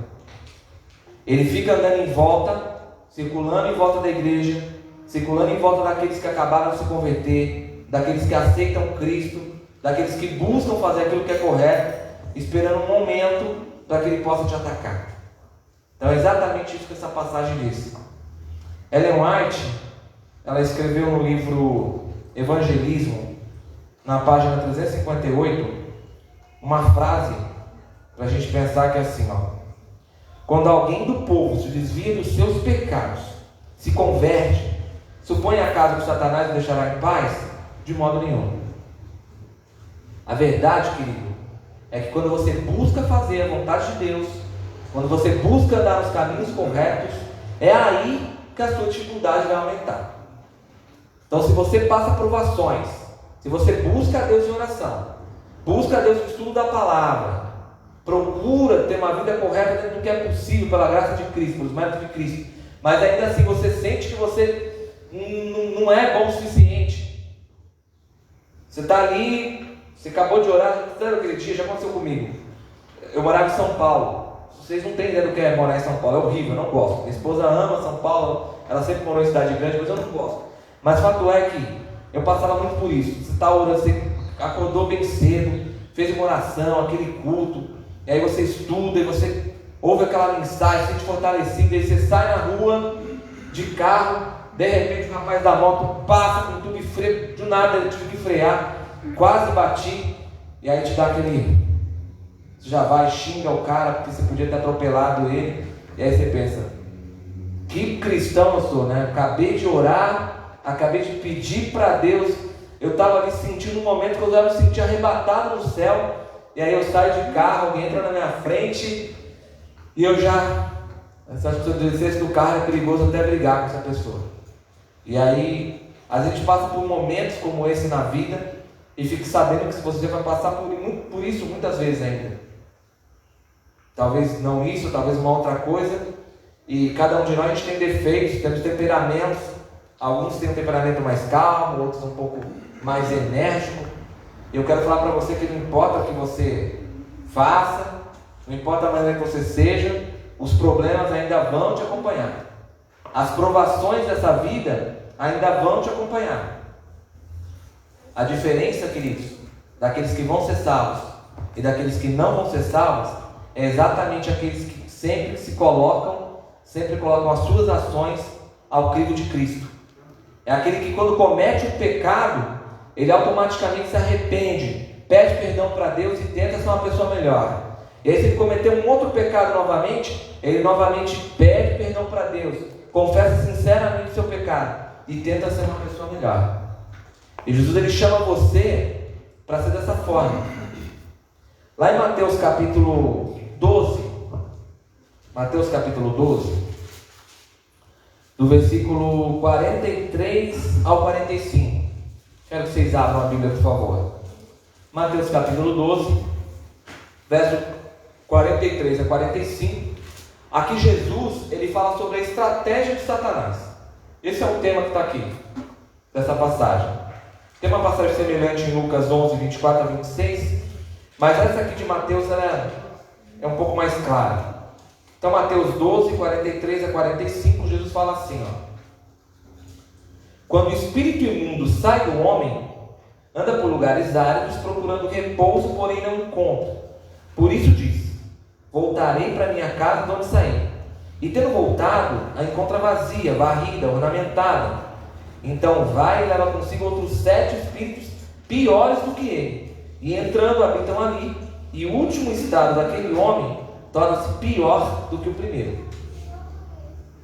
Ele fica andando em volta, circulando em volta da igreja, circulando em volta daqueles que acabaram de se converter, daqueles que aceitam Cristo, daqueles que buscam fazer aquilo que é correto, esperando um momento para que ele possa te atacar. Então é exatamente isso que essa passagem diz. Ellen White, ela escreveu no livro Evangelismo, na página 358, uma frase para a gente pensar que é assim, ó. Quando alguém do povo se desvia dos seus pecados, se converte, supõe acaso que Satanás o deixará em paz? De modo nenhum. A verdade, querido, é que quando você busca fazer a vontade de Deus, quando você busca andar nos caminhos corretos, é aí que a sua dificuldade vai aumentar. Então, se você passa provações, se você busca a Deus em oração, busca a Deus no estudo da palavra, procura ter uma vida correta dentro do que é possível pela graça de Cristo, pelos méritos de Cristo, mas ainda assim você sente que você não é bom o suficiente. Você está ali, você acabou de orar, sabe aquele dia, já aconteceu comigo. Eu morava em São Paulo. Vocês não têm ideia do que é morar em São Paulo, é horrível, eu não gosto. Minha esposa ama São Paulo, ela sempre morou em cidade grande, mas eu não gosto. Mas o fato é que eu passava muito por isso. Você está orando, você acordou bem cedo, fez uma oração, aquele culto, e aí você estuda, e você ouve aquela mensagem, se sente fortalecido, e aí você sai na rua de carro, de repente o rapaz da moto passa com tudo e freia, do nada ele tive que frear, quase bati, e aí te dá aquele, você já vai e xinga o cara, porque você podia ter atropelado ele, e aí você pensa, que cristão eu sou, né? Acabei de orar, acabei de pedir para Deus, eu estava ali sentindo um momento que eu já me senti arrebatado no céu, e aí eu saio de carro, alguém entra na minha frente, e eu já, se eu descesse do carro é perigoso até brigar com essa pessoa. E aí, a gente passa por momentos como esse na vida, E fique sabendo que você vai passar por isso muitas vezes ainda. Talvez não isso, talvez uma outra coisa. E cada um de nós, a gente tem defeitos, temos temperamentos. Alguns têm um temperamento mais calmo, outros um pouco mais enérgico. Eu quero falar para você que não importa o que você faça, não importa a maneira que você seja, os problemas ainda vão te acompanhar. As provações dessa vida ainda vão te acompanhar. A diferença, queridos, daqueles que vão ser salvos e daqueles que não vão ser salvos é exatamente aqueles que sempre colocam as suas ações ao crivo de Cristo. É aquele que, quando comete um pecado, ele automaticamente se arrepende, pede perdão para Deus e tenta ser uma pessoa melhor. E aí, se ele cometer um outro pecado novamente, ele novamente pede perdão para Deus, confessa sinceramente o seu pecado e tenta ser uma pessoa melhor. E Jesus, ele chama você para ser dessa forma. Lá em Mateus capítulo 12, do versículo 43 ao 45. Quero que vocês abram a Bíblia, por favor. Mateus capítulo 12, verso 43 a 45. Aqui Jesus, ele fala sobre a estratégia de Satanás. Esse é o tema que está aqui, dessa passagem. Tem uma passagem semelhante em Lucas 11, 24 a 26, mas essa aqui de Mateus ela é um pouco mais clara. Então, Mateus 12, 43 a 45, Jesus fala assim, quando o espírito imundo sai do homem, anda por lugares áridos, procurando repouso, porém não encontra. Por isso diz, voltarei para minha casa de onde saí. E tendo voltado, a encontra vazia, varrida, ornamentada. Então vai e leva consigo outros 7 espíritos piores do que ele. E entrando, habitam ali. E o último estado daquele homem torna-se pior do que o primeiro.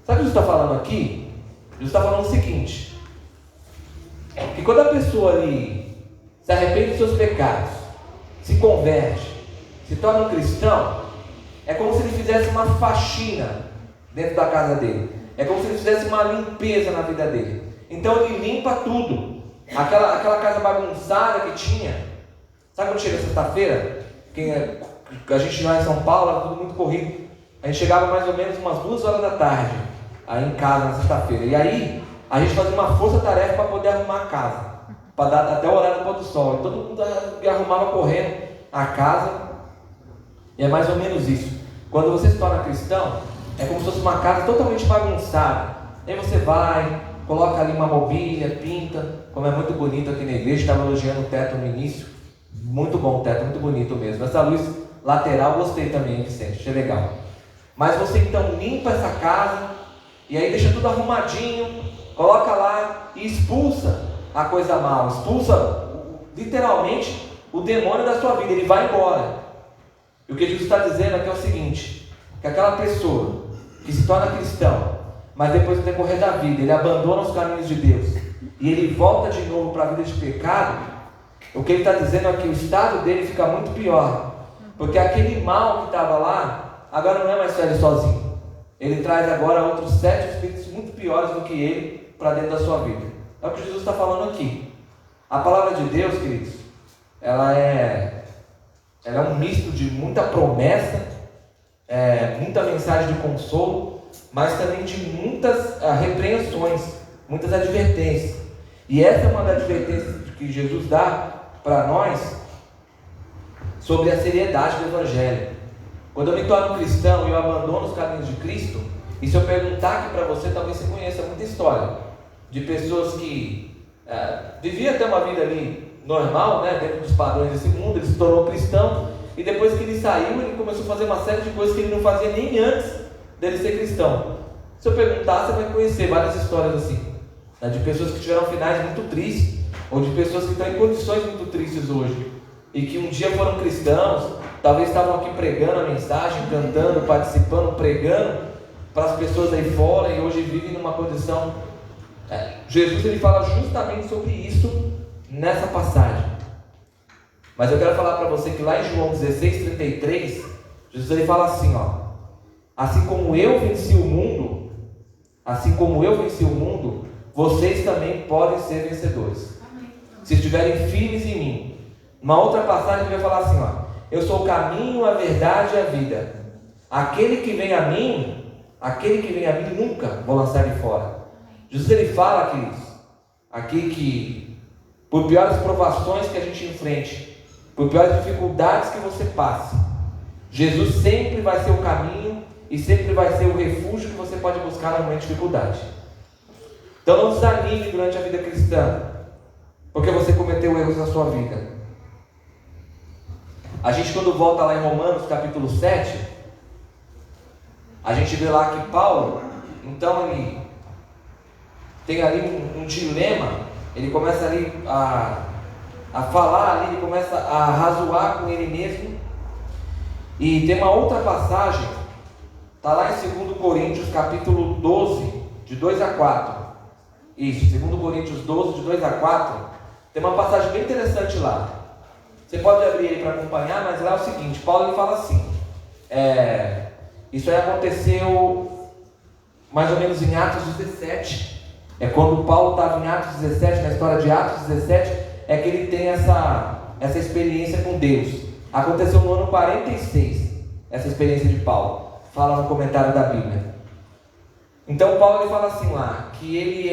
Sabe o que Jesus está falando aqui? Jesus está falando o seguinte, que quando a pessoa ali se arrepende dos seus pecados, se converte, se torna um cristão, é como se ele fizesse uma faxina dentro da casa dele. É como se ele fizesse uma limpeza na vida dele. Então ele limpa tudo. Aquela casa bagunçada que tinha. Sabe quando chega sexta-feira? A gente lá em São Paulo, era tudo muito corrido. A gente chegava mais ou menos umas 2 horas da tarde, aí em casa na sexta-feira. E aí a gente fazia uma força-tarefa para poder arrumar a casa, para dar até o horário do pôr do sol. E todo mundo arrumava correndo a casa. E é mais ou menos isso. Quando você se torna cristão, é como se fosse uma casa totalmente bagunçada. Aí você vai, coloca ali uma mobília, pinta, como é muito bonito aqui na igreja. Estava elogiando o teto no início. Muito bom o teto, muito bonito mesmo. Essa luz lateral gostei também, Vicente, achei legal. Mas você então limpa essa casa e aí deixa tudo arrumadinho, coloca lá e expulsa a coisa mal, expulsa literalmente o demônio da sua vida, ele vai embora. E o que Jesus está dizendo aqui é o seguinte, que aquela pessoa que se torna cristão, mas depois do decorrer da vida, ele abandona os caminhos de Deus e ele volta de novo para a vida de pecado, o que ele está dizendo é que o estado dele fica muito pior, porque aquele mal que estava lá, agora não é mais só ele sozinho, ele traz agora outros 7 espíritos muito piores do que ele para dentro da sua vida. É o que Jesus está falando aqui. A palavra de Deus, queridos, ela é um misto de muita promessa, muita mensagem de consolo, mas também de muitas repreensões, muitas advertências. E essa é uma das advertências que Jesus dá para nós sobre a seriedade do Evangelho. Quando eu me torno cristão e eu abandono os caminhos de Cristo, e se eu perguntar aqui para você, talvez você conheça muita história de pessoas que viviam até uma vida ali normal, né, dentro dos padrões desse mundo, ele se tornou cristão, e depois que ele saiu, ele começou a fazer uma série de coisas que ele não fazia nem antes dele ser cristão. Se eu perguntar, você vai conhecer várias histórias assim, né, de pessoas que tiveram finais muito tristes, ou de pessoas que estão em condições muito tristes hoje, e que um dia foram cristãos, talvez estavam aqui pregando a mensagem, cantando, participando, pregando para as pessoas aí fora, e hoje vivem numa condição. Jesus ele fala justamente sobre isso nessa passagem. Mas eu quero falar para você que lá em João 16:33, Jesus ele fala assim, assim como eu venci o mundo, vocês também podem ser vencedores. se estiverem firmes em mim. Uma outra passagem ele vai falar assim, ó: eu sou o caminho, a verdade e a vida. Aquele que vem a mim nunca vou lançar ele fora. Jesus ele fala, queridos, aqui que por piores provações que a gente enfrente, por piores dificuldades que você passe, Jesus sempre vai ser o caminho e sempre vai ser o refúgio que você pode buscar no momento de dificuldade. Então não desanime durante a vida cristã, porque você cometeu erros na sua vida. A gente, quando volta lá em Romanos capítulo 7, a gente vê lá que Paulo, então ele tem ali um dilema. Ele começa ali a falar, ali, ele começa a razoar com ele mesmo. E tem uma outra passagem, está lá em 2 Coríntios capítulo 12, de 2 a 4. Isso, 2 Coríntios 12, de 2 a 4. Tem uma passagem bem interessante lá. Você pode abrir aí para acompanhar, mas lá é o seguinte: Paulo ele fala assim, isso aí aconteceu mais ou menos em Atos 17. É quando Paulo estava em Atos 17, na história de Atos 17, é que ele tem essa experiência com Deus. Aconteceu no ano 46, essa experiência de Paulo. Fala no comentário da Bíblia. Então Paulo ele fala assim lá, que ele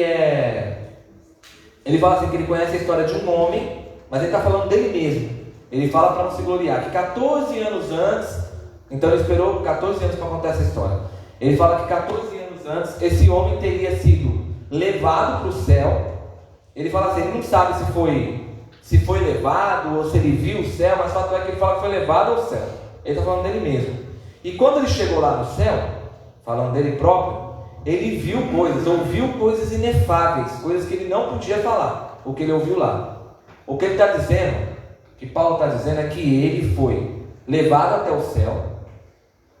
fala assim que ele conhece a história de um homem, mas ele está falando dele mesmo. Ele fala para não se gloriar, que 14 anos antes, então ele esperou 14 anos para contar essa história. Ele fala que 14 anos antes, esse homem teria sido levado para o céu. Ele fala assim, ele não sabe se foi levado ou se ele viu o céu, mas o fato é que ele fala que foi levado ao céu. Ele está falando dele mesmo. E quando ele chegou lá no céu, falando dele próprio, ele viu coisas, ouviu coisas inefáveis, coisas que ele não podia falar, o que ele ouviu lá. O que ele está dizendo, que Paulo está dizendo, é que ele foi levado até o céu,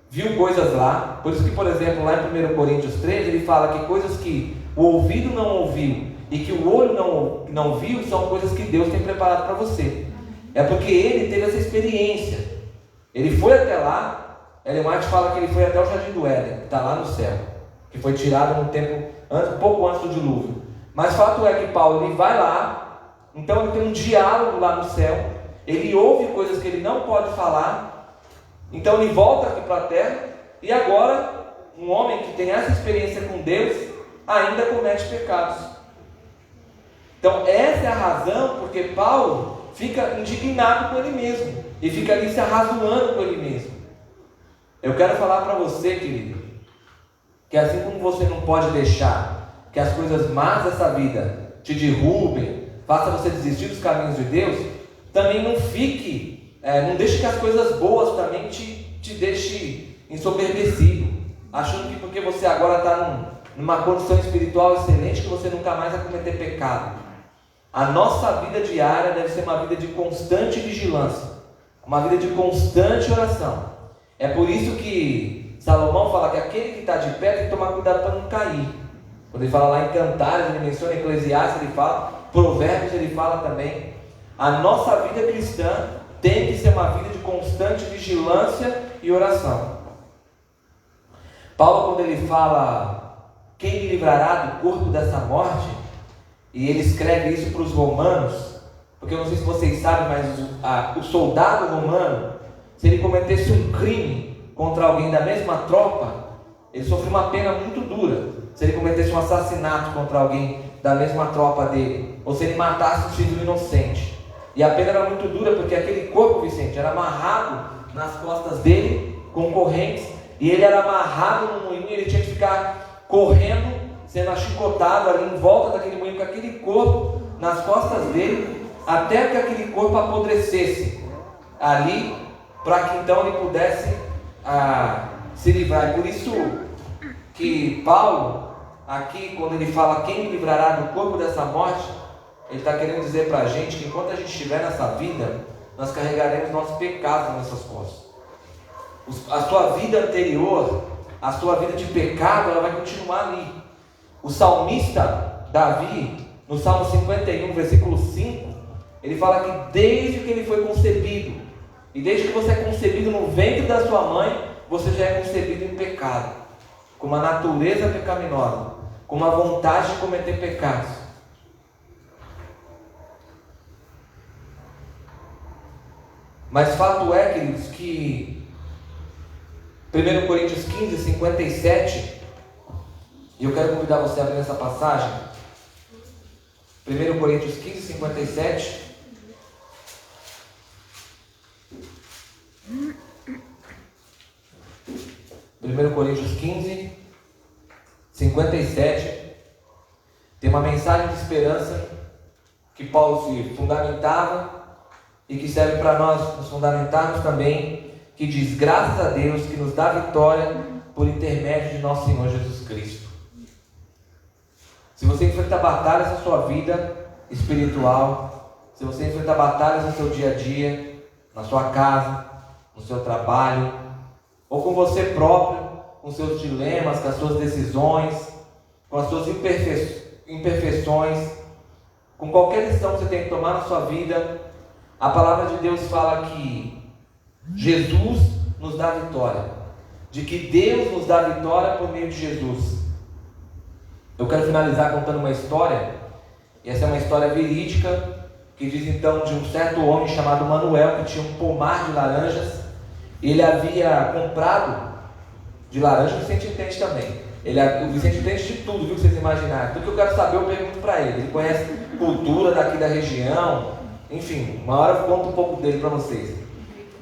viu coisas lá. Por isso que, por exemplo, lá em 1 Coríntios 13, ele fala que coisas que o ouvido não ouviu e que o olho não viu, são coisas que Deus tem preparado para você. É porque ele teve essa experiência. Ele foi até lá. Ellen White fala que ele foi até o Jardim do Éden, que está lá no céu, que foi tirado no tempo pouco antes do dilúvio. Mas o fato é que Paulo ele vai lá, então ele tem um diálogo lá no céu, ele ouve coisas que ele não pode falar, então ele volta aqui para a terra, e agora um homem que tem essa experiência com Deus ainda comete pecados. Então essa é a razão porque Paulo fica indignado com ele mesmo e fica ali se arrazoando com ele mesmo. Eu quero falar para você, querido, que assim como você não pode deixar que as coisas más dessa vida te derrubem, faça você desistir dos caminhos de Deus, também não deixe que as coisas boas também te deixem ensoberbecido, achando que porque você agora está numa condição espiritual excelente, que você nunca mais vai cometer pecado. A nossa vida diária deve ser uma vida de constante vigilância, uma vida de constante oração. É por isso que Salomão fala que aquele que está de pé tem que tomar cuidado para não cair. Quando ele fala lá em Cantares, ele menciona Eclesiastes, ele fala, Provérbios ele fala também. A nossa vida cristã tem que ser uma vida de constante vigilância e oração. Paulo, quando ele fala quem me livrará do corpo dessa morte, e ele escreve isso para os romanos, porque eu não sei se vocês sabem, mas o soldado romano, se ele cometesse um crime contra alguém da mesma tropa, ele sofria uma pena muito dura. Se ele cometesse um assassinato contra alguém da mesma tropa dele, ou se ele matasse um civil inocente, e a pena era muito dura, porque aquele corpo, Vicente, era amarrado nas costas dele com correntes, e ele era amarrado no moinho, e ele tinha que ficar correndo, sendo achicotado ali em volta daquele moinho, com aquele corpo nas costas dele, até que aquele corpo apodrecesse ali, para que então ele pudesse se livrar. E por isso que Paulo, aqui, quando ele fala quem me livrará do corpo dessa morte, ele está querendo dizer para a gente que enquanto a gente estiver nessa vida, nós carregaremos nossos pecados nas nossas costas. A sua vida anterior, a sua vida de pecado, ela vai continuar ali. O salmista Davi, no Salmo 51, versículo 5, ele fala que desde que ele foi concebido, e desde que você é concebido no ventre da sua mãe, você já é concebido em pecado, com uma natureza pecaminosa, com uma vontade de cometer pecados. Mas fato é, queridos, que 1 Coríntios 15, 57, e eu quero convidar você a abrir essa passagem. 1 Coríntios 15, 57. Coríntios 15, 57. Tem uma mensagem de esperança que Paulo se fundamentava e que serve para nós nos fundamentarmos também, que diz: graças a Deus que nos dá vitória por intermédio de nosso Senhor Jesus Cristo. Se você enfrenta batalhas na sua vida espiritual, se você enfrenta batalhas no seu dia a dia, na sua casa, no seu trabalho, ou com você próprio, com seus dilemas, com as suas decisões, com as suas imperfeições, com qualquer decisão que você tem que tomar na sua vida, a palavra de Deus fala que Jesus nos dá vitória, de que Deus nos dá vitória por meio de Jesus. Eu quero finalizar contando uma história, e essa é uma história verídica, que diz então de um certo homem chamado Manuel, que tinha um pomar de laranjas. Ele havia comprado de laranja, o Vicente entende também. O Vicente entende de tudo, viu, que vocês imaginarem. Tudo que eu quero saber eu pergunto para ele. Ele conhece cultura daqui da região, enfim, uma hora eu conto um pouco dele para vocês.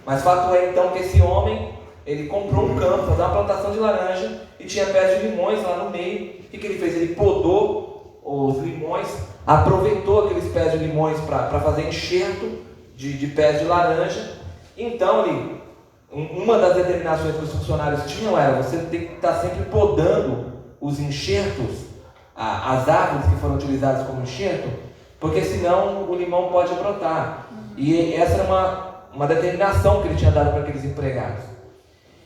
Mas fato é então que esse homem, ele comprou um campo, fazer uma plantação de laranja, e tinha pés de limões lá no meio. O que ele fez? Ele podou os limões, aproveitou aqueles pés de limões para fazer enxerto de pés de laranja. Então uma das determinações que os funcionários tinham era: você tem que estar sempre podando os enxertos, as árvores que foram utilizadas como enxerto, porque senão o limão pode brotar. E essa era uma determinação que ele tinha dado para aqueles empregados.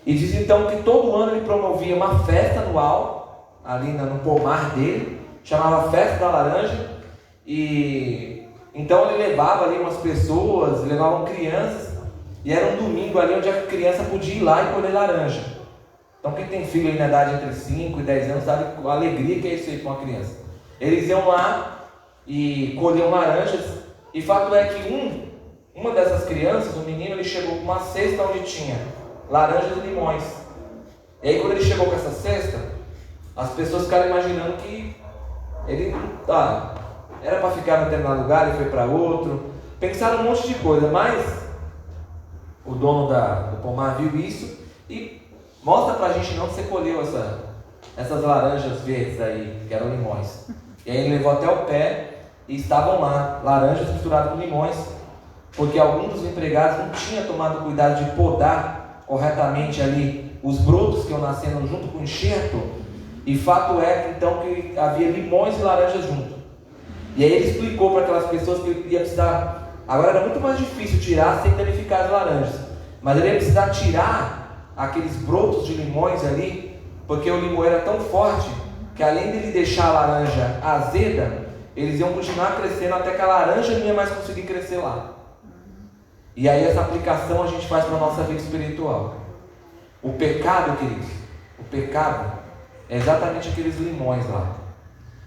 E diz então que todo ano ele promovia uma festa anual ali no pomar dele, chamava Festa da Laranja, e então ele levava ali umas pessoas, levavam crianças, e era um domingo ali onde a criança podia ir lá e colher laranja. Então quem tem filho aí na idade entre 5 e 10 anos sabe a alegria que é isso aí com a criança. Eles iam lá e colhiam laranjas, e fato é que uma dessas crianças, o menino, ele chegou com uma cesta onde tinha laranjas e limões. E aí quando ele chegou com essa cesta, as pessoas ficaram imaginando que ele era para ficar em determinado lugar, ele foi para outro. Pensaram um monte de coisa, mas o dono do pomar viu isso e mostra pra gente não que você colheu essas laranjas verdes aí, que eram limões. E aí ele levou até o pé e estavam lá, laranjas misturadas com limões, porque algum dos empregados não tinha tomado cuidado de podar corretamente ali os brotos que iam nascendo junto com o enxerto. E fato é então que havia limões e laranjas junto. E aí ele explicou para aquelas pessoas que ia precisar. Agora era muito mais difícil tirar sem danificar as laranjas, mas ele ia precisar tirar aqueles brotos de limões ali, porque o limão era tão forte que além de ele deixar a laranja azeda, eles iam continuar crescendo até que a laranja não ia mais conseguir crescer lá. E aí essa aplicação a gente faz para a nossa vida espiritual. O pecado, queridos, o pecado é exatamente aqueles limões lá,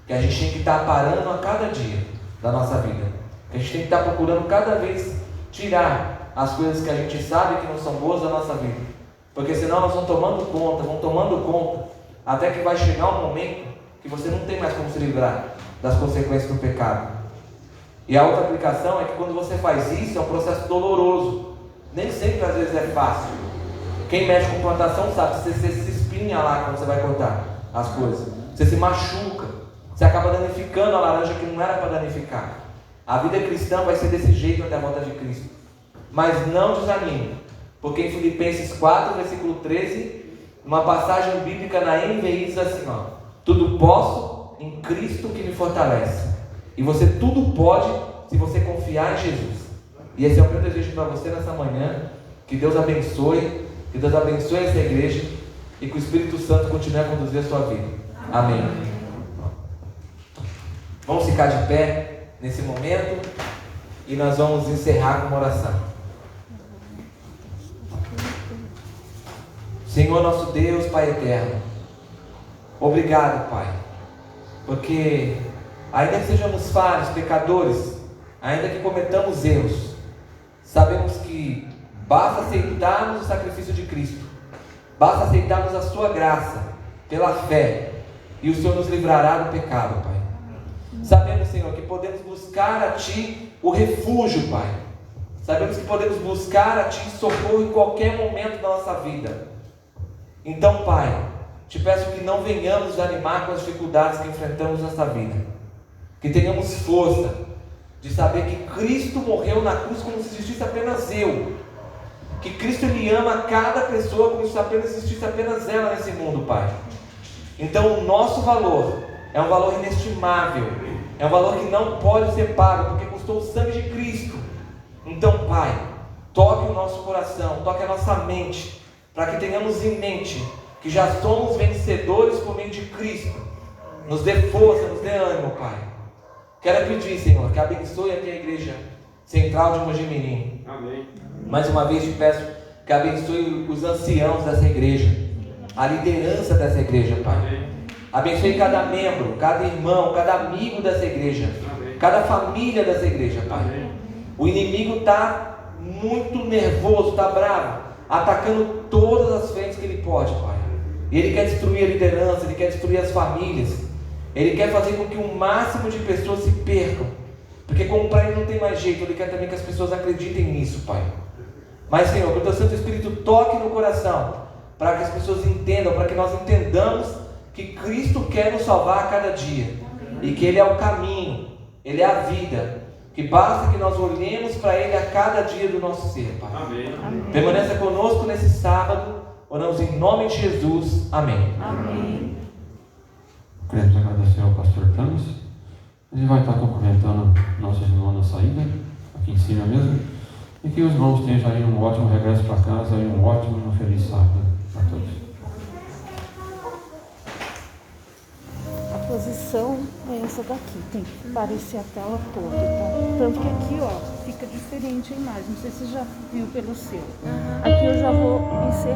que a gente tem que estar parando a cada dia da nossa vida. A gente tem que estar procurando cada vez tirar as coisas que a gente sabe que não são boas da nossa vida, porque senão elas vão tomando conta, até que vai chegar um momento que você não tem mais como se livrar das consequências do pecado. E a outra aplicação é que quando você faz isso, é um processo doloroso, nem sempre às vezes é fácil. Quem mexe com plantação sabe, você se espinha lá quando você vai cortar as coisas, você se machuca, você acaba danificando a laranja que não era para danificar. A vida cristã vai ser desse jeito até a volta de Cristo. Mas não desanime, porque em Filipenses 4, versículo 13, uma passagem bíblica na NVI diz assim: tudo posso em Cristo que me fortalece. E você tudo pode se você confiar em Jesus. E esse é o meu desejo para você nessa manhã. Que Deus abençoe, essa igreja, e que o Espírito Santo continue a conduzir a sua vida. Amém. Vamos ficar de pé nesse momento e nós vamos encerrar com uma oração. Senhor nosso Deus, Pai eterno, obrigado, Pai, porque ainda que sejamos falhos, pecadores, ainda que cometamos erros, sabemos que Basta aceitarmos o sacrifício de Cristo. Basta aceitarmos a sua graça pela fé. E o Senhor nos livrará do pecado, Pai. Sabemos, Senhor, que podemos buscar a Ti o refúgio, Pai. Sabemos que podemos buscar a Ti socorro em qualquer momento da nossa vida. Então, Pai, te peço que não venhamos desanimar com as dificuldades que enfrentamos nesta vida. Que tenhamos força de saber que Cristo morreu na cruz como se existisse apenas eu. Que Cristo Ele ama cada pessoa como se apenas existisse apenas ela nesse mundo, Pai. Então o nosso valor é um valor inestimável. É um valor que não pode ser pago, porque custou o sangue de Cristo. Então, Pai, toque o nosso coração, toque a nossa mente, para que tenhamos em mente que já somos vencedores por meio de Cristo. Nos dê força, nos dê ânimo, Pai. Quero pedir, Senhor, que abençoe aqui a igreja central de Mojimirim. Amém. Mais uma vez te peço que abençoe os anciãos dessa igreja, a liderança dessa igreja, Pai. Amém. Abençoe cada membro, cada irmão, cada amigo dessa igreja. Amém. Cada família dessa igreja, Pai. Amém. O inimigo está muito nervoso, está bravo, atacando todas as frentes que ele pode, Pai. E ele quer destruir a liderança, ele quer destruir as famílias. Ele quer fazer com que o máximo de pessoas se percam. Porque como para ele não tem mais jeito, ele quer também que as pessoas acreditem nisso, Pai. Mas, Senhor, que o Teu Santo Espírito toque no coração, para que as pessoas entendam, para que nós entendamos que Cristo quer nos salvar a cada dia. E que Ele é o caminho, Ele é a vida. Que basta que nós olhemos para Ele a cada dia do nosso ser, Pai. Amém. Amém. Permaneça conosco nesse sábado. Oramos em nome de Jesus. Amém. Amém. Queremos agradecer ao pastor Camis. Ele vai estar cumprimentando nossos irmãos na saída, aqui em cima mesmo. E que os irmãos tenham aí um ótimo regresso para casa e um ótimo e um feliz sábado para todos. A posição é essa daqui, tem que parecer a tela toda, tá? Tanto que aqui, ó, fica diferente a imagem. Não sei se você já viu pelo seu. Aqui eu já vou inserir.